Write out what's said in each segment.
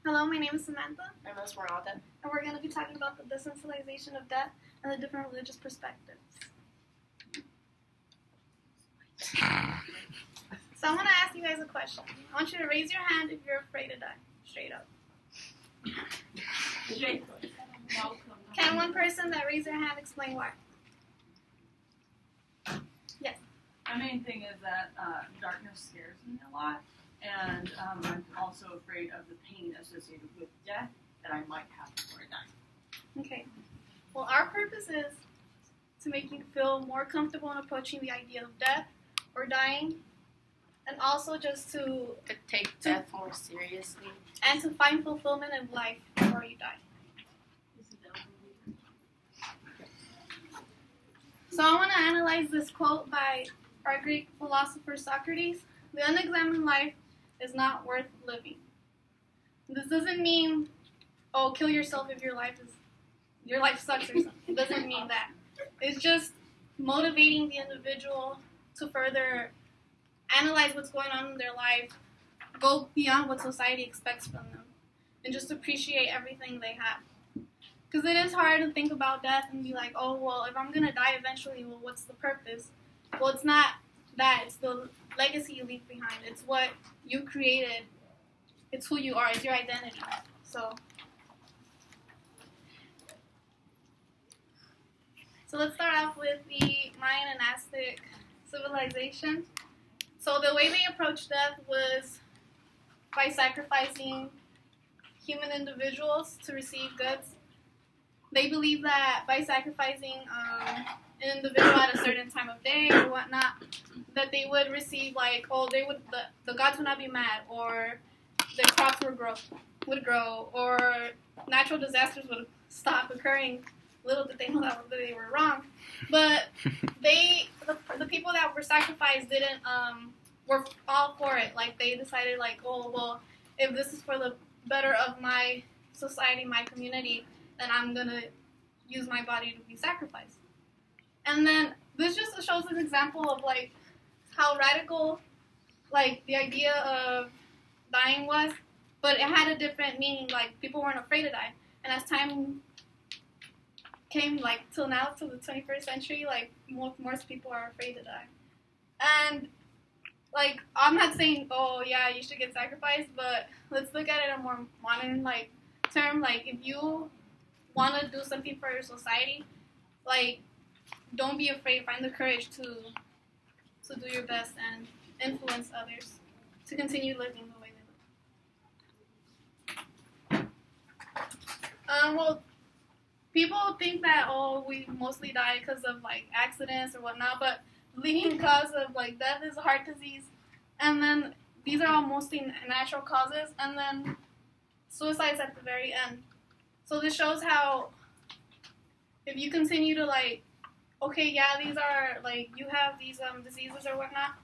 Hello, my name is Samantha, I'm Esmeralda. and we're going to be talking about the desensitization of death and the different religious perspectives. So I want to ask you guys a question. I want you to raise your hand if you're afraid to die. Straight up. Can one person that raised their hand explain why? Yes. My main thing is that darkness scares me a lot, and I'm also afraid of the pain associated with death that I might have before I die. Okay. Well, our purpose is to make you feel more comfortable in approaching the idea of death or dying, and also just to Take death more seriously. and to find fulfillment in life before you die. So I want to analyze this quote by our Greek philosopher Socrates. The unexamined life is not worth living. This doesn't mean, oh, kill yourself if your life sucks or something. It doesn't mean that. It's just motivating the individual to further analyze what's going on in their life, go beyond what society expects from them, and just appreciate everything they have. Because it is hard to think about death and be like, oh, well, if I'm going to die eventually, well, what's the purpose? Well, it's not that. It's the legacy you leave behind. It's what you created. It's who you are. It's your identity. So let's start off with the Mayan and Aztec civilization. So the way they approached death was by sacrificing human individuals to receive goods. They believed that by sacrificing an individual at a certain time of day or whatnot, that they would receive the gods would not be mad, or the crops would grow, or natural disasters would stop occurring. Little did they know that they were wrong, but the people that were sacrificed were all for it. Like, they decided, like, oh, well, if this is for the better of my society, my community, then I'm gonna use my body to be sacrificed. And then this just shows an example of like how radical like the idea of dying was, but it had a different meaning. Like, people weren't afraid to die, and as time came, like, till now, till the 21st century, like, most people are afraid to die. And like, I'm not saying, oh yeah, you should get sacrificed, but let's look at it in a more modern like term. Like, if you want to do something for your society, like, don't be afraid. Find the courage to do your best and influence others to continue living the way they live. Well, people think that, oh, we mostly die because of like accidents or whatnot, but the leading cause of like death is heart disease, and then these are all mostly natural causes, and then suicide's at the very end. So this shows how if you continue to like, okay, yeah, these are like, you have these diseases or whatnot,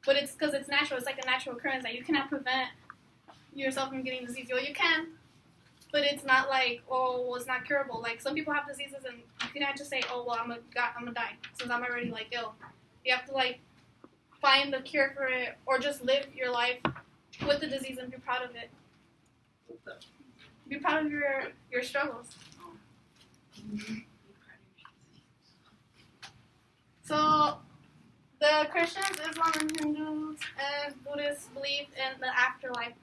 but it's because it's natural. It's like a natural occurrence that you cannot prevent yourself from getting disease. Well, you can, but it's not like, oh, well, it's not curable. Like, some people have diseases and you can't just say, oh, well, I'm gonna die since I'm already like ill. You have to like find the cure for it, or just live your life with the disease and be proud of it. Be proud of your struggles. So the Christians, Islam, and Hindus and Buddhists believe in the afterlife.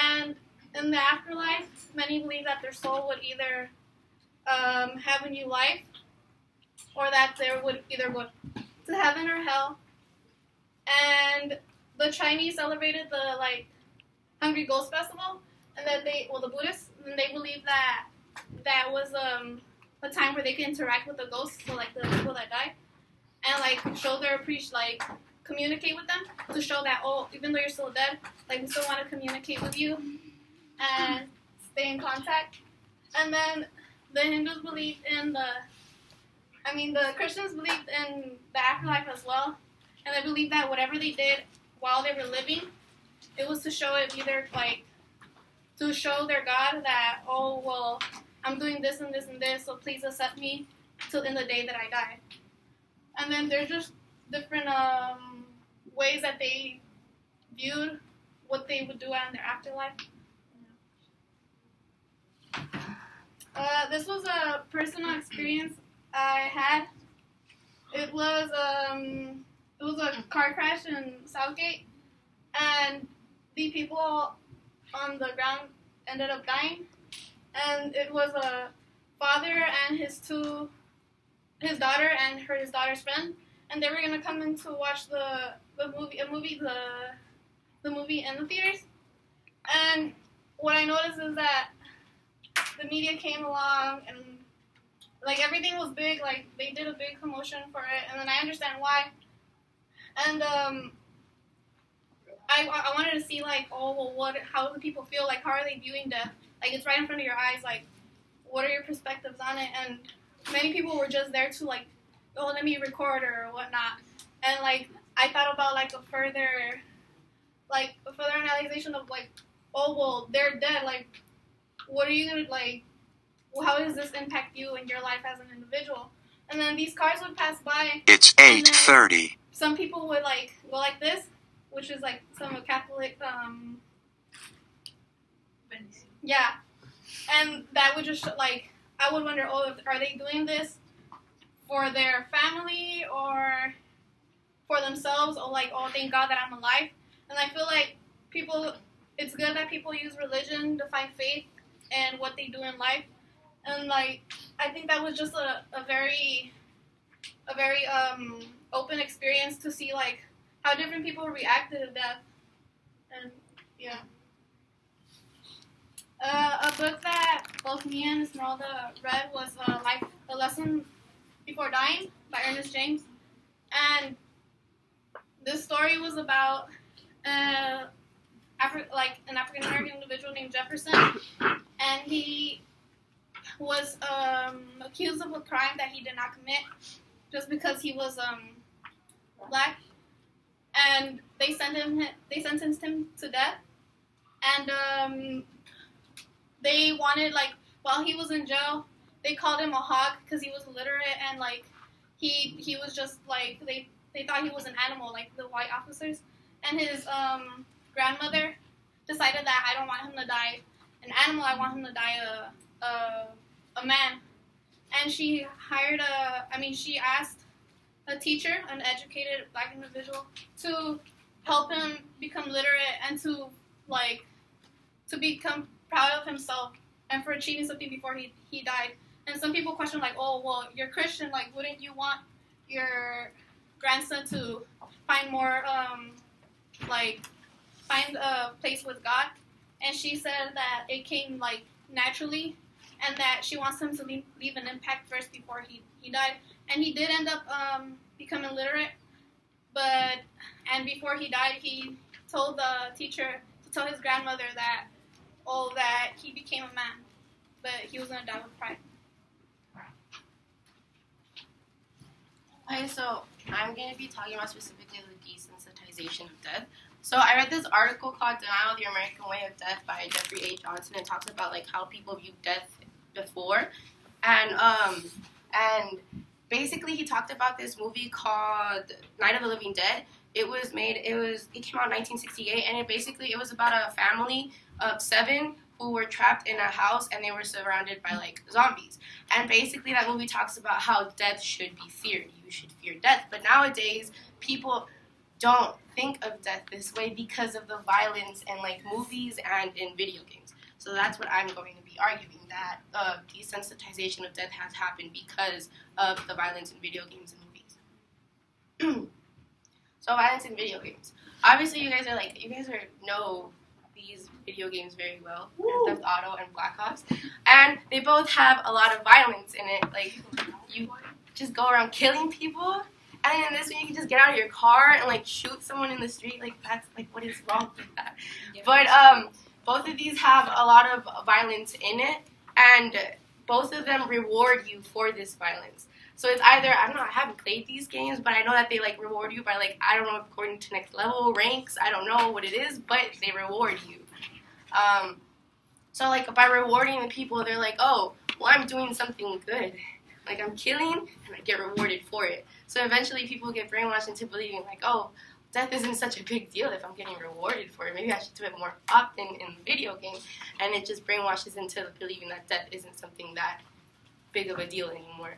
And in the afterlife, many believe that their soul would either have a new life, or that they would either go to heaven or hell. And the Chinese celebrated the like Hungry Ghost Festival, and then the Buddhists, and they believe that was a time where they can interact with the ghosts, so like the people that died, and like show their like communicate with them to show that, oh, even though you're still dead, like, we still want to communicate with you and stay in contact. And then the Hindus believed in the Christians believed in the afterlife as well, and they believed that whatever they did while they were living, it was to show it either like to show their God that, oh, well, I'm doing this and this and this, so please accept me till in the day that I die. And then there's just different ways that they viewed what they would do in their afterlife. This was a personal experience I had. It was a car crash in Southgate, and the people on the ground ended up dying. And it was a father and his daughter and his daughter's friend, and they were gonna come in to watch the movie in the theaters. And what I noticed is that the media came along and like everything was big, like they did a big commotion for it, and then I understand why. And I wanted to see like, oh well, how do people feel, like how are they viewing death? Like it's right in front of your eyes, like what are your perspectives on it? And many people were just there to like, oh let me record or whatnot. And like I thought about like a further analyzation of like, oh well they're dead, like what are you gonna like? How does this impact you in your life as an individual? And then these cars would pass by. It's 8:30. Some people would like go like this, which is like some Catholic, yeah. And that would just like, I would wonder, oh, are they doing this for their family or for themselves? Or like, oh, thank God that I'm alive. And I feel like it's good that people use religion to find faith in what they do in life. And like, I think that was just a very open experience to see like how different people reacted to death. And yeah. A book that both me and Esmeralda read was A Lesson Before Dying by Ernest James. And this story was about an African American individual named Jefferson, and he was accused of a crime that he did not commit just because he was black, and they sentenced him to death. And they wanted, like, while he was in jail, they called him a hog because he was illiterate, and like he was just like they thought he was an animal, like the white officers. And his grandmother decided that I don't want him to die an animal, I want him to die a man. And she she asked a teacher, an educated black individual, to help him become literate and to become proud of himself and for achieving something before he died. And some people question, like, oh, well, you're Christian, like, wouldn't you want your grandson to find more, find a place with God? And she said that it came, like, naturally, and that she wants him to leave an impact first before he died. And he did end up becoming literate, and before he died, he told the teacher to tell his grandmother that he became a man, but he was going to die with pride. Okay, so I'm going to be talking about specifically the desensitization of death. So I read this article called Denial: The American Way of Death by Jeffrey A. Johnson. It talks about like how people view death before. And basically he talked about this movie called Night of the Living Dead. It came out in 1968, and it was about a family of 7 who were trapped in a house, and they were surrounded by like zombies. And basically that movie talks about how death should be feared. You should fear death. But nowadays people don't think of death this way because of the violence in like movies and in video games. So that's what I'm going to be arguing, that desensitization of death has happened because of the violence in video games and movies. So violence in video games. Obviously you guys know these video games very well, Grand Theft Auto and Black Ops, and they both have a lot of violence in it. Like, you just go around killing people, and in this one you can just get out of your car and like shoot someone in the street. Like, that's like, what is wrong with that? But both of these have a lot of violence in it, and both of them reward you for this violence. So it's either, I don't know, I haven't played these games, but I know that they like reward you by like, I don't know, according to next level, ranks, I don't know what it is, but they reward you. So like by rewarding the people, they're like, oh, well, I'm doing something good. Like, I'm killing and I get rewarded for it. So eventually people get brainwashed into believing like, oh, death isn't such a big deal if I'm getting rewarded for it. Maybe I should do it more often in the video game. And it just brainwashes into believing that death isn't something that big of a deal anymore.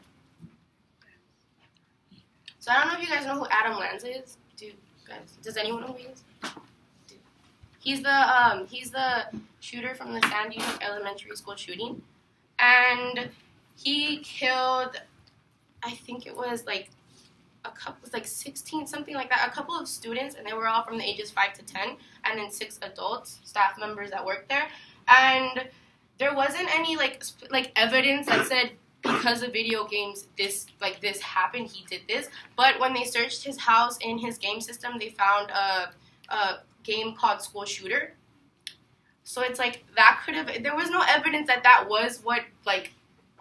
So I don't know if you guys know who Adam Lanza is. Does anyone know who he is? He's the shooter from the Sandy Hook Elementary School shooting, and he killed, I think it was like 16, something like that, a couple of students, and they were all from the ages 5 to 10, and then 6 adults, staff members that worked there, and there wasn't any like evidence that said because of video games this happened, he did this. But when they searched his house in his game system, they found a game called School Shooter. So it's like that could have, there was no evidence that was what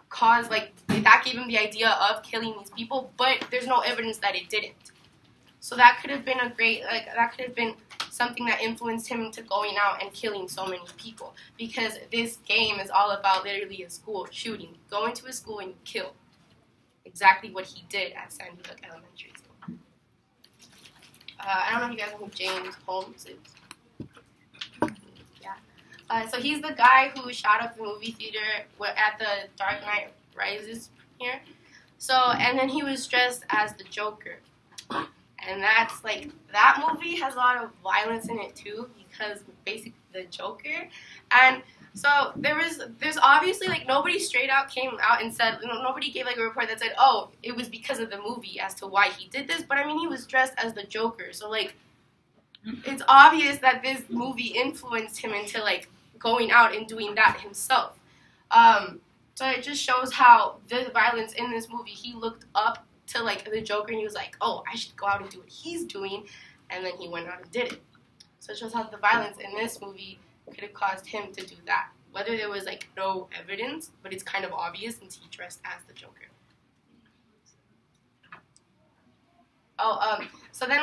caused, that gave him the idea of killing these people, but there's no evidence that it didn't. So that could have been that could have been something that influenced him into going out and killing so many people, because this game is all about literally a school shooting. Go into a school and kill. Exactly what he did at Sandy Hook Elementary School. I don't know if you guys know who James Holmes is. Yeah. So he's the guy who shot up the movie theater at the Dark Knight Rises premiere. So, and then he was dressed as the Joker. And that's that movie has a lot of violence in it too, because basically the Joker. And so there's obviously nobody straight out came out and said, nobody gave a report that said, oh, it was because of the movie as to why he did this. But I mean, he was dressed as the Joker, so it's obvious that this movie influenced him into going out and doing that himself. So it just shows how the violence in this movie, he looked up to the Joker, and he was like, oh, I should go out and do what he's doing, and then he went out and did it. So it shows how the violence in this movie could have caused him to do that. Whether there was no evidence, but it's kind of obvious since he dressed as the Joker. So then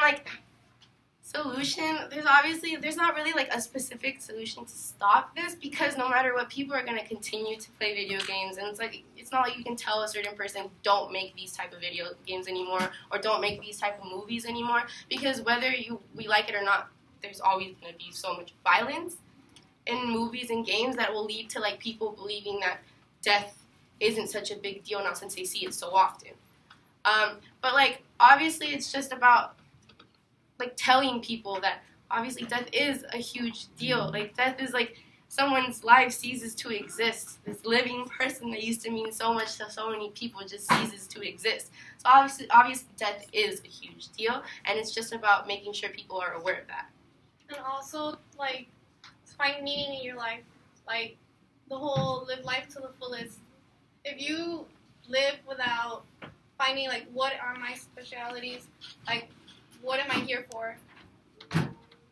solution, there's not really a specific solution to stop this, because no matter what, people are going to continue to play video games, and it's not like you can tell a certain person don't make these type of video games anymore, or don't make these type of movies anymore, because whether we like it or not, there's always going to be so much violence in movies and games that will lead to people believing that death isn't such a big deal now, since they see it so often. But obviously it's just about telling people that obviously death is a huge deal. Death is someone's life ceases to exist. This living person that used to mean so much to so many people just ceases to exist. So obviously death is a huge deal, and it's just about making sure people are aware of that. And also, find meaning in your life. The whole live life to the fullest. If you live without finding, what are my specialities, what am I here for,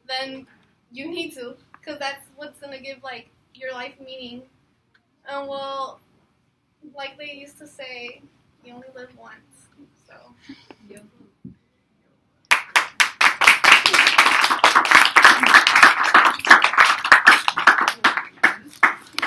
then you need to, because that's what's going to give, your life meaning. And, well, like they used to say, you only live once, so. Yep.